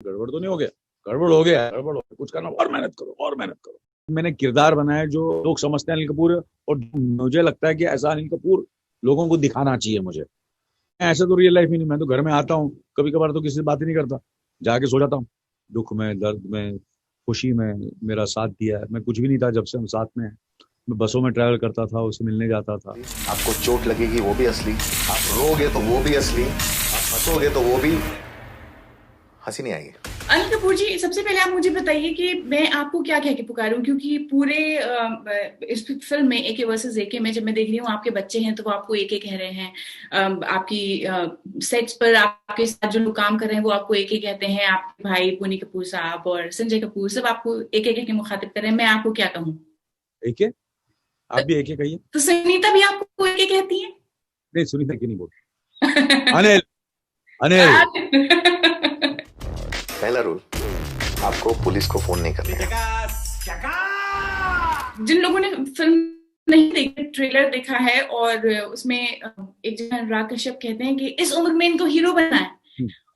गड़बड़ तो नहीं हो गया? गड़बड़ हो गया, गड़बड़ हो गया, कुछ करना, और मेहनत करो, और मेहनत करो। मैंने किरदार बनाया जो लोग समझते हैं अनिल कपूर है, और मुझे लगता है कि ऐसा अनिल कपूर लोगों को दिखाना चाहिए मुझे। ऐसा तो रियल लाइफ में नहीं, मैं तो घर में आता हूँ, कभी कभार तो किसी से बात ही नहीं करता, जाके सो जाता हूँ। दुख में, दर्द में, खुशी में मेरा साथ दिया है। मैं कुछ भी नहीं था जब से हम साथ में हैं। मैं बसों में ट्रैवल करता था, उससे मिलने जाता था। आपको चोट लगेगी वो भी असली, आप रोगे तो वो भी असली, आप हंसोगे तो वो भी, हंसी नहीं आएगी। अनिल कपूर जी, सबसे पहले आप मुझे बताइए कि मैं आपको क्या कह के पुकारूं, क्योंकि पूरे इस फिल्म में एके वर्सेस एके में जब मैं देख रही हूँ आपके बच्चे हैं तो वो आपको एके कह रहे हैं। आपकी सेट्स पर आपके साथ जो लोग काम कर रहे हैं वो आपको एके कहते हैं। आपके भाई बोनी कपूर साहब और संजय कपूर सब आपको एके कह के मुखातिब कर रहे हैं। मैं आपको क्या कहूँ? एक है, आप भी एक कहिए। तो सुनीता भी आपको एके कहती है? नहीं, सुनीता की नहीं बोल। अनिल, अनिल। पहला रूल, आपको पुलिस को फोन नहीं करना है। जिन लोगों ने फिल्म नहीं देखी, ट्रेलर देखा है, और उसमें एक जगह अनुराग कश्यप कहते हैं कि इस उम्र में इनको हीरो बनना है,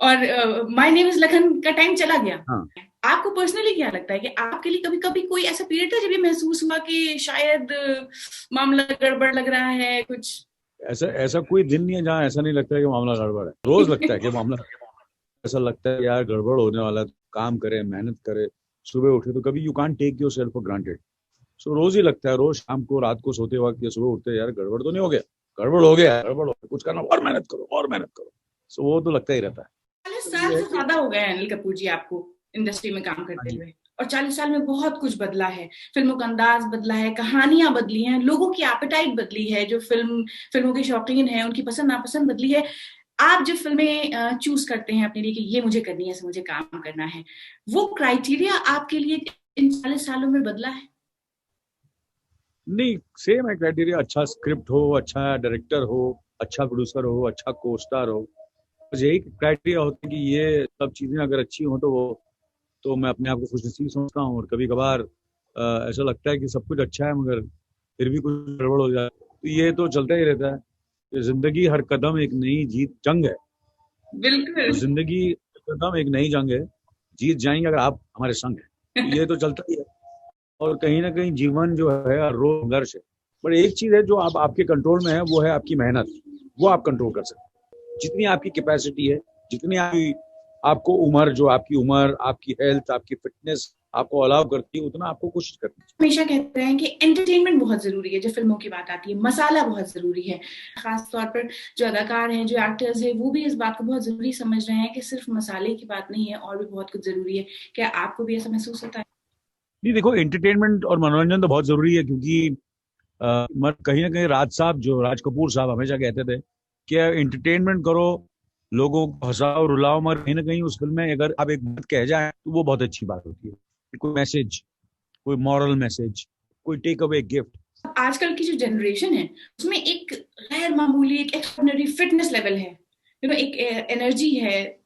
और माय नेम इज लखन का टाइम चला गया। हाँ। आपको पर्सनली क्या लगता है कि आपके लिए कभी कभी कोई ऐसा पीरियड था जब ये महसूस हुआ कि शायद मामला गड़बड़ लग रहा है कुछ? ऐसा कोई दिन नहीं है जहाँ ऐसा नहीं लगता है कि मामला गड़बड़ है। रोज लगता है कि मामला, ऐसा लगता है यार गड़बड़ होने वाला है, काम करे, मेहनत करे, सुबह उठे, तो कभी you can't take yourself for granted. So रोज ही लगता है, रोज शाम को, रात को सोते वक्त या सुबह उठते यार गड़बड़ तो नहीं हो गया? गड़बड़ हो गया, गड़बड़ हो गया, कुछ करना, और मेहनत करो, और मेहनत करो। सो वो तो लगता ही रहता है। 40 साल से ज्यादा हो गए हैं अनिल कपूर जी आपको इंडस्ट्री में काम करते हुए, और 40 साल में बहुत कुछ बदला है। फिल्मों का अंदाज बदला है, कहानियां बदली हैं, लोगों की एपेटाइट बदली है, जो फिल्मों के शौकीन हैं उनकी पसंद नापसंद बदली है। आप जब फिल्में चूज करते हैं अपने लिए कि ये मुझे करनी है, मुझे काम करना है, वो क्राइटेरिया आपके लिए इन 40 सालों में बदला है? नहीं, सेम है क्राइटेरिया। अच्छा स्क्रिप्ट हो, अच्छा डायरेक्टर हो, अच्छा प्रोड्यूसर हो, अच्छा को स्टार हो, बस यही क्राइटेरिया होता है कि ये सब चीजें अगर अच्छी हो तो वो, तो मैं अपने आप को खुशनसीब समझता हूँ। और कभी कभार ऐसा लगता है कि सब कुछ अच्छा है मगर फिर भी कुछ गड़बड़ हो जाए, तो ये तो चलता ही रहता है। ये जिंदगी हर कदम एक नई जीत जंग है। बिल्कुल। तो जिंदगी हर कदम एक नई जंग है, जीत जाएंगे अगर आप हमारे संग हैं। तो ये तो चलता ही है। और कहीं ना कहीं जीवन जो है हर रोज संघर्ष है। पर एक चीज है जो आप आपके कंट्रोल में है, वो है आपकी मेहनत। वो आप कंट्रोल कर सकते हैं। जितनी आपकी कैपेसिटी है, जितनी आपकी, आपको उम्र, जो आपकी उम्र, आपकी हेल्थ, आपकी फिटनेस आपको अलाउ करती है, उतना आपको कोशिश करनी चाहिए। हमेशा कहते हैं कि एंटरटेनमेंट बहुत जरूरी है। जब फिल्मों की बात आती है, मसाला बहुत जरूरी है। खास तौर पर जो अदाकार हैं, जो एक्टर्स हैं, वो भी इस बात को बहुत जरूरी समझ रहे हैं कि सिर्फ मसाले की बात नहीं है, और भी बहुत कुछ जरूरी है। क्या आपको भी ऐसा महसूस होता है? नहीं, देखो, एंटरटेनमेंट और मनोरंजन तो बहुत जरूरी है, क्योंकि कहीं ना कहीं राज कपूर साहब हमेशा कहते थे कि एंटरटेनमेंट करो, लोगों को हंसाओ रुलाओ, मगर कहीं ना कहीं उस फिल्म में अगर आप एक बात कह जाए तो वो बहुत अच्छी बात होती है। कोई मैसेज, कोई मॉरल मैसेज, कोई टेक अवे गिफ्ट। आजकल की जो जनरेशन है उसमें एक गैर मामूली, एक एक्स्ट्राऑर्डिनरी फिटनेस लेवल है, एक एनर्जी है।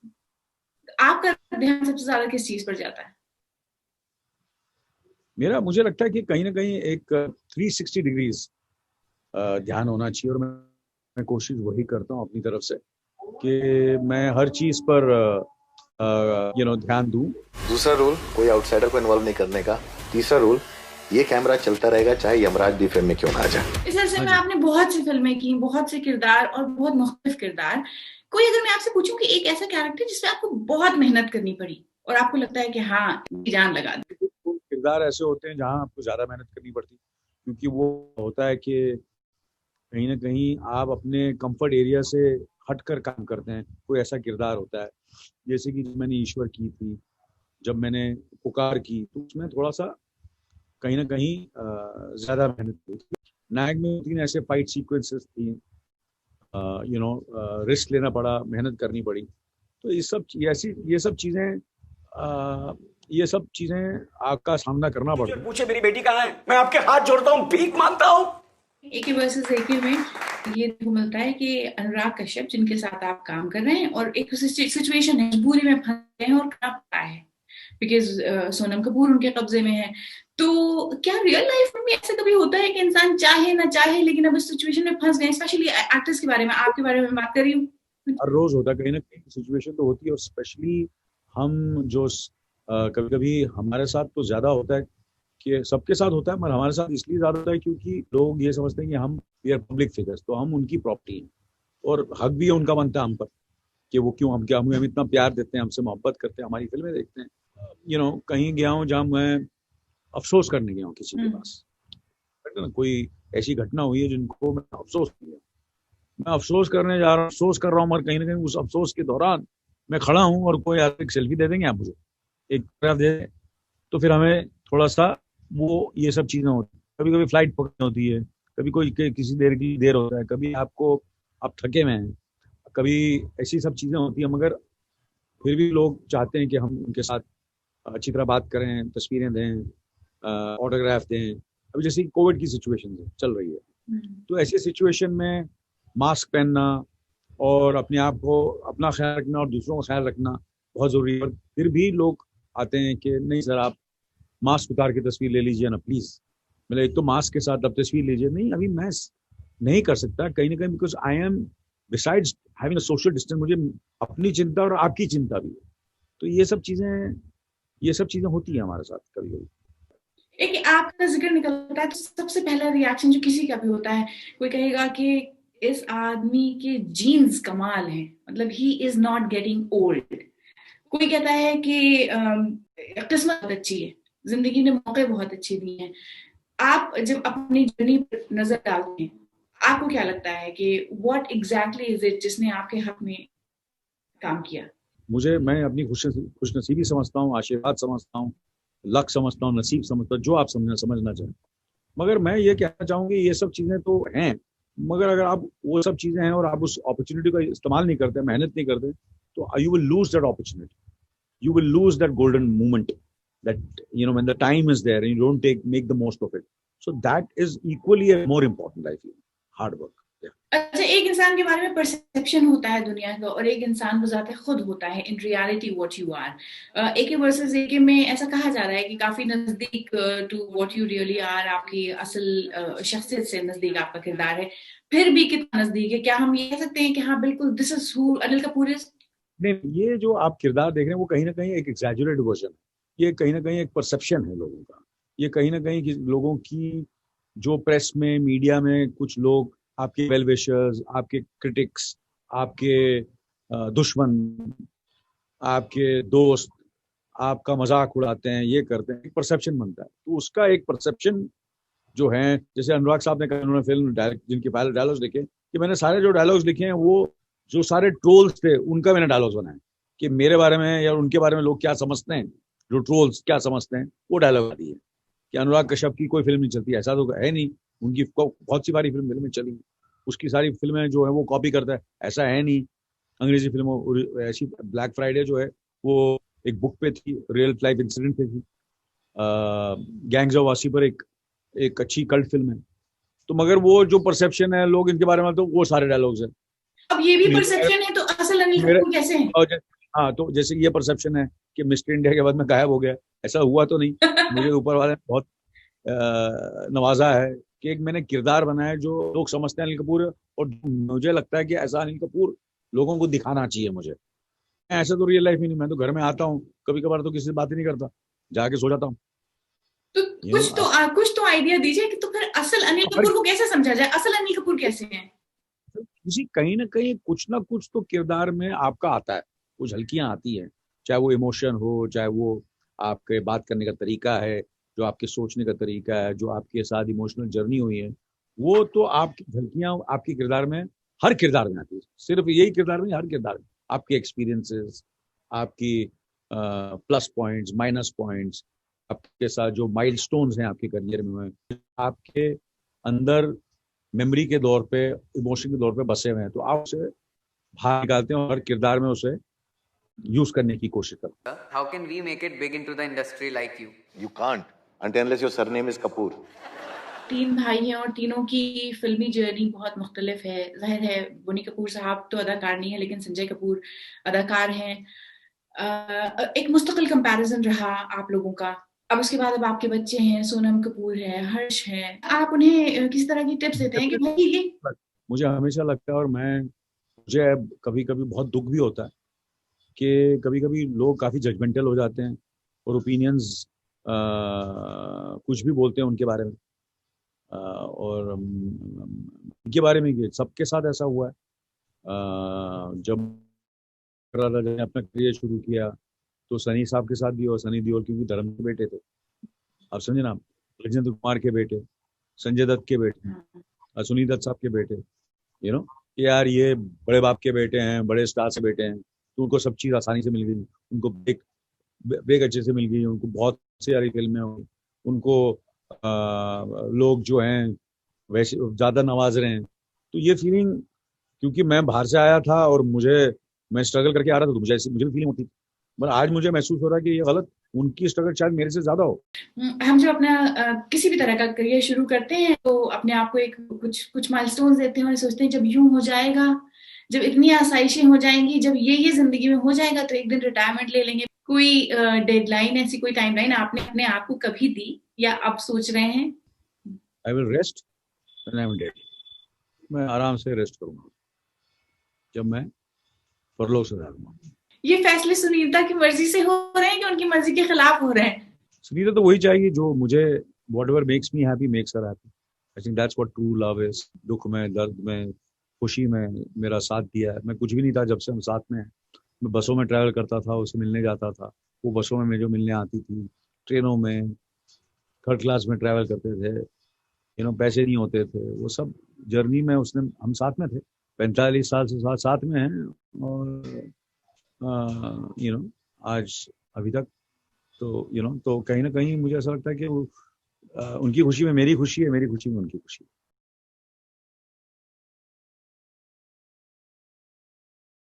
आपका ध्यान सबसे ज्यादा किस चीज पर जाता है? मुझे लगता है कि कहीं ना कहीं एक 360 डिग्रीज ध्यान होना चाहिए, और मैं कोशिश वही करता हूँ अपनी तरफ से कि मैं हर चीज पर ध्यान दूं। दूसरा रूल, कोई आउटसाइडर को इन्वॉल्व नहीं करने का। तीसरा रूल, ये कैमरा चलता रहेगा चाहे यमराज भी फिल्म में क्यों ना आ जाए। इस अरसे में आपने बहुत सी फिल्में की, बहुत से किरदार और बहुत मुख्तलिफ किरदार। कोई अगर मैं आपसे पूछूं कि एक ऐसा कैरेक्टर जिसमें आपको बहुत मेहनत करनी पड़ी और आपको लगता है कि हाँ, जान लगा दी? किरदार ऐसे होते हैं जहां आपको ज्यादा मेहनत करनी पड़ती, क्योंकि वो होता है कि कहीं ना कहीं आप अपने कंफर्ट एरिया से हटकर काम करते हैं। कोई ऐसा किरदार होता है, जैसे कि मैंने ईश्वर की थी, जब मैंने पुकार की, तो उसमें थोड़ा सा कहीं ना कहीं ज्यादा मेहनत हुई थी। नायक में 3 ऐसे फाइट सीक्वेंसेस थी, रिस्क लेना पड़ा, मेहनत करनी पड़ी। तो ये सब चीजें आपका सामना करना पड़ता है। पूछे मेरी बेटी कहाँ है, मैं आपके हाथ जोड़ता हूँ, भीख मांगता हूँ। एके वर्सेस एके में ये देखो मिलता है कि अनुराग कश्यप, जिनके साथ आप काम कर रहे हैं, और एक सिचुएशन है, मजबूरी में फंस गए हैं और करना पड़ा है बिकॉज सोनम कपूर उनके कब्जे में है। तो क्या रियल लाइफ में भी ऐसा कभी होता है कि इंसान चाहे ना चाहे लेकिन अब इस सिचुएशन में फंस गए? स्पेशली एक्टर्स के बारे में, आपके बारे में बात कर रही हूँ। हर रोज होता है, कहीं ना कहीं सिचुएशन तो होती है, और स्पेशली हम जो कभी कभी हमारे साथ तो ज्यादा होता है कि सबके साथ होता है, मगर हमारे साथ इसलिए ज्यादा होता है क्योंकि लोग ये समझते हैं कि हम वी आर पब्लिक फिगर्स, तो हम उनकी प्रॉपर्टी हैं और हक भी है उनका बनता है हम पर कि वो क्यों हम इतना प्यार देते हैं, हमसे मोहब्बत करते हैं, हमारी फिल्में देखते हैं। कहीं गया हूँ जहाँ मैं अफसोस करने गया हूँ किसी के पास, कहते हैं ना, कोई ऐसी घटना हुई है जिनको मैं अफसोस किया, मैं अफसोस करने जा रहा हूँ, अफसोस कर रहा हूँ, मगर कहीं ना कहीं उस अफसोस के दौरान मैं खड़ा हूँ और कोई एक सेल्फी दे देंगे आप मुझे, एक फोटोग्राफ दे दें, तो फिर हमें थोड़ा सा वो ये सब चीजें होती हैं। कभी कभी फ्लाइट पकड़नी होती है, कभी कोई किसी देर की देर होता है, कभी आप थके हुए हैं, कभी ऐसी सब चीजें होती है, मगर फिर भी लोग चाहते हैं कि हम उनके साथ अच्छी तरह बात करें, तस्वीरें दें, ऑटोग्राफ दें। अभी जैसे कोविड की सिचुएशन चल रही है, तो ऐसी सिचुएशन में मास्क पहनना और अपने आप को अपना ख्याल रखना और दूसरों का ख्याल रखना बहुत जरूरी है। और फिर भी लोग आते हैं कि नहीं सर, आप मास्क उतार के तस्वीर ले लीजिए ना प्लीज। मतलब एक तो मास्क के साथ अब तस्वीर लीजिए, नहीं अभी मैं नहीं कर सकता कहीं ना कहीं, because I am besides having a social distance, मुझे अपनी चिंता और आपकी चिंता भी है। तो ये सब चीजें होती हैं हमारे साथ कभी कभी। एक आपका जिक्र निकलता है तो सबसे पहला रिएक्शन जो किसी का भी होता है, कोई कहेगा कि इस आदमी के जीन्स कमाल हैं, मतलब he is not getting old. कोई कहता है कि किस्मत बहुत अच्छी है, जिंदगी ने मौके बहुत अच्छे दिए हैं। आप जब अपनी जर्नी पर नजर डालते हैं, आपको क्या लगता है कि व्हाट एग्जैक्टली इज इट जिसने आपके हक में काम किया? मैं अपनी खुशनसीबी समझता हूँ, आशीर्वाद समझता हूँ, लक समझता हूँ, नसीब समझता हूँ, जो आप समझना चाहें। मगर मैं ये कहना चाहूंगी ये सब चीजें तो हैं, मगर अगर आप वो सब चीजें हैं और आप उस अपॉर्चुनिटी का इस्तेमाल नहीं करते, मेहनत नहीं करते, तो you will lose that opportunity, you will lose that golden moment that when the time is there and you don't make the most of it. So that is equally more important, I feel. Hard work. अच्छा, एक इंसान के बारे में perception होता है दुनिया का और एक इंसान बजाते खुद होता है in reality what you are. AK versus AK में ऐसा कहा जा रहा है कि काफी नजदीक to what you really are, आपकी असल शख्सियत से नजदीक आपका किरदार है। फिर भी कितना नजदीक है? क्या हम ये कह सकते हैं कि हाँ बिल्कुल this is who Anil Kapoor is? नहीं, ये जो आप किरदार देख रहे हैं वो कहीं ना कहीं एक एग्जैजुरेट वर्जन है, ये कहीं ना कहीं एक परसेप्शन है लोगों का, ये कहीं ना कहीं लोगों की जो प्रेस में मीडिया में कुछ लोग आपके वेल विशर्स, आपके क्रिटिक्स, आपके दुश्मन, आपके दोस्त आपका मजाक उड़ाते हैं, ये करते हैं, एक परसेप्शन बनता है। तो उसका एक परसेप्शन जो है, जैसे अनुराग साहब ने कहा, उन्होंने फिल्म जिनके पहले डायलॉग्स लिखे कि मैंने सारे जो डायलॉग्स लिखे हैं वो जो सारे ट्रोल्स थे उनका मैंने डायलॉग्स बनाए कि मेरे बारे में या उनके बारे में लोग क्या समझते हैं, जो ट्रोल्स क्या समझते हैं, वो डायलॉग दिए कि अनुराग कश्यप की कोई फिल्म नहीं चलती, ऐसा तो है नहीं, उनकी बहुत सी बारी फिल्में चली, उसकी सारी फिल्में जो है वो कॉपी करता है, ऐसा है नहीं। अंग्रेजी फिल्मों ऐसी, ब्लैक फ्राइडे जो है वो एक बुक पे थी, रियल लाइफ इंसिडेंट पे थी। गैंग्स ऑफ वासेपुर एक अच्छी कल्ट फिल्म है। तो मगर वो जो परसेप्शन है लोग इनके बारे में, तो वो सारे डायलॉग्स हैं। अब ये भी परसेप्शन है, तो असल अनिल कपूर कैसे हैं? हाँ, तो जैसे ये परसेप्शन है कि मिस्टर इंडिया के बाद में गायब हो गया, ऐसा हुआ तो नहीं। मुझे ऊपर वाले ने बहुत नवाजा है कि एक मैंने किरदार बनाया जो लोग समझते हैं अनिल कपूर, और मुझे लगता है कि ऐसा अनिल कपूर लोगों को दिखाना चाहिए मुझे। ऐसा तो रियल लाइफ ही नहीं, मैं तो घर में आता हूँ कभी कभार तो किसी से बात ही नहीं करता, जाके सो जाता हूँ। तो कुछ तो आइडिया दीजिए कि तो फिर असल अनिल कपूर को कैसे समझा जाए? असल अनिल कपूर कैसे हैं? कहीं ना कहीं कुछ ना कुछ तो किरदार में आपका आता है, कुछ झलकियां आती हैं, चाहे वो इमोशन हो, चाहे वो आपके बात करने का तरीका है, जो आपके सोचने का तरीका है, जो आपके साथ इमोशनल जर्नी हुई है, वो तो आपकी झलकियां आपके किरदार में, हर किरदार में आती है। सिर्फ यही किरदार नहीं, हर किरदार में आपके एक्सपीरियंसेस, आपकी प्लस पॉइंट्स, माइनस पॉइंट्स, आपके साथ जो माइलस्टोन्स हैं आपके करियर में हुए, आपके अंदर मेमोरी के दौर पे, इमोशन के दौर पे बसे हुए हैं, तो आप उसे बाहर निकालते हैं और हर किरदार में उसे यूज करने की कोशिश करते हैं। How can we make it big into the industry like you? You can't unless your surname is Kapoor. 3 भाई हैं और तीनों की फिल्मी जर्नी बहुत मुख्तलिफ है। जाहिर है बोनी कपूर साहब तो अदाकार नहीं है, लेकिन संजय कपूर अदाकार हैं। एक मुस्तकिल कंपैरिजन रहा आप लोगों का। अब उसके बाद अब आपके बच्चे हैं, सोनम कपूर है, हर्ष है, आप उन्हें किस तरह की टिप्स देते हैं कि भाई ये? मुझे हमेशा लगता है, और मुझे कभी कभी बहुत दुख भी होता है कि कभी कभी लोग काफ़ी जजमेंटल हो जाते हैं और ओपिनियंस कुछ भी बोलते हैं उनके बारे में, और इनके बारे में कि सबके साथ ऐसा हुआ है। जब राजा ने अपना करियर शुरू किया तो सनी साहब के साथ भी, और सनी देओल क्योंकि धर्म के बेटे थे, आप समझे ना, राजेंद्र कुमार के बेटे, संजय दत्त के बेटे, सुनील दत्त साहब के बेटे, कि यार ये बड़े बाप के बेटे हैं, बड़े स्टार से बेटे हैं, तो उनको सब चीज़ आसानी से मिल गई, उनको बेग अच्छे से मिल गई, उनको बहुत सारी फिल्में हुई, उनको लोग जो हैं वैसे ज़्यादा नवाज रहे हैं। तो ये फीलिंग, क्योंकि मैं बाहर से आया था और मैं स्ट्रगल करके आ रहा था, तो मुझे भी फीलिंग होती थी, पर आज मुझे महसूस हो रहा है कि ये गलत, उनकी स्ट्रगल शायद मेरे से ज्यादा हो। हम जब अपना किसी भी तरह का करियर शुरू करते हैं तो अपने आप को एक कुछ माइलस्टोन्स देते हैं और सोचते हैं जब यूं हो जाएगा, जब इतनी आसाइशें हो जाएंगी, जब ये जिंदगी में हो जाएगा तो एक दिन रिटायरमेंट ले लेंगे। कोई डेडलाइन, ऐसी कोई टाइमलाइन आपने अपने आप को कभी दी या अब सोच रहे हैं? I will rest when I am dead. मैं आराम से रेस्ट करूंगा जब मैं परलोक से जाऊंगा। ये फैसले सुनीता की मर्जी से हो रहे हैं कि उनकी मर्जी के खिलाफ हो रहे हैं? सुनीता तो वही चाहिए जो मुझे, whatever makes me happy makes her happy. I think that's what true love is. दुख में, दर्द में, खुशी में मेरा साथ दिया है। मैं कुछ भी नहीं था जब से हम साथ में हैं। मैं बसों में ट्रैवल करता था, उससे मिलने जाता था, वो बसों में जो मिलने आती थी, ट्रेनों में, थर्ड क्लास में ट्रैवल करते थे, पैसे नहीं होते थे, वो सब जर्नी में हम साथ में थे। 45 साल से साथ में हैं, और आज अभी तक तो तो कहीं ना कहीं मुझे ऐसा लगता है कि वो उनकी खुशी में मेरी खुशी है, मेरी खुशी में उनकी खुशी है।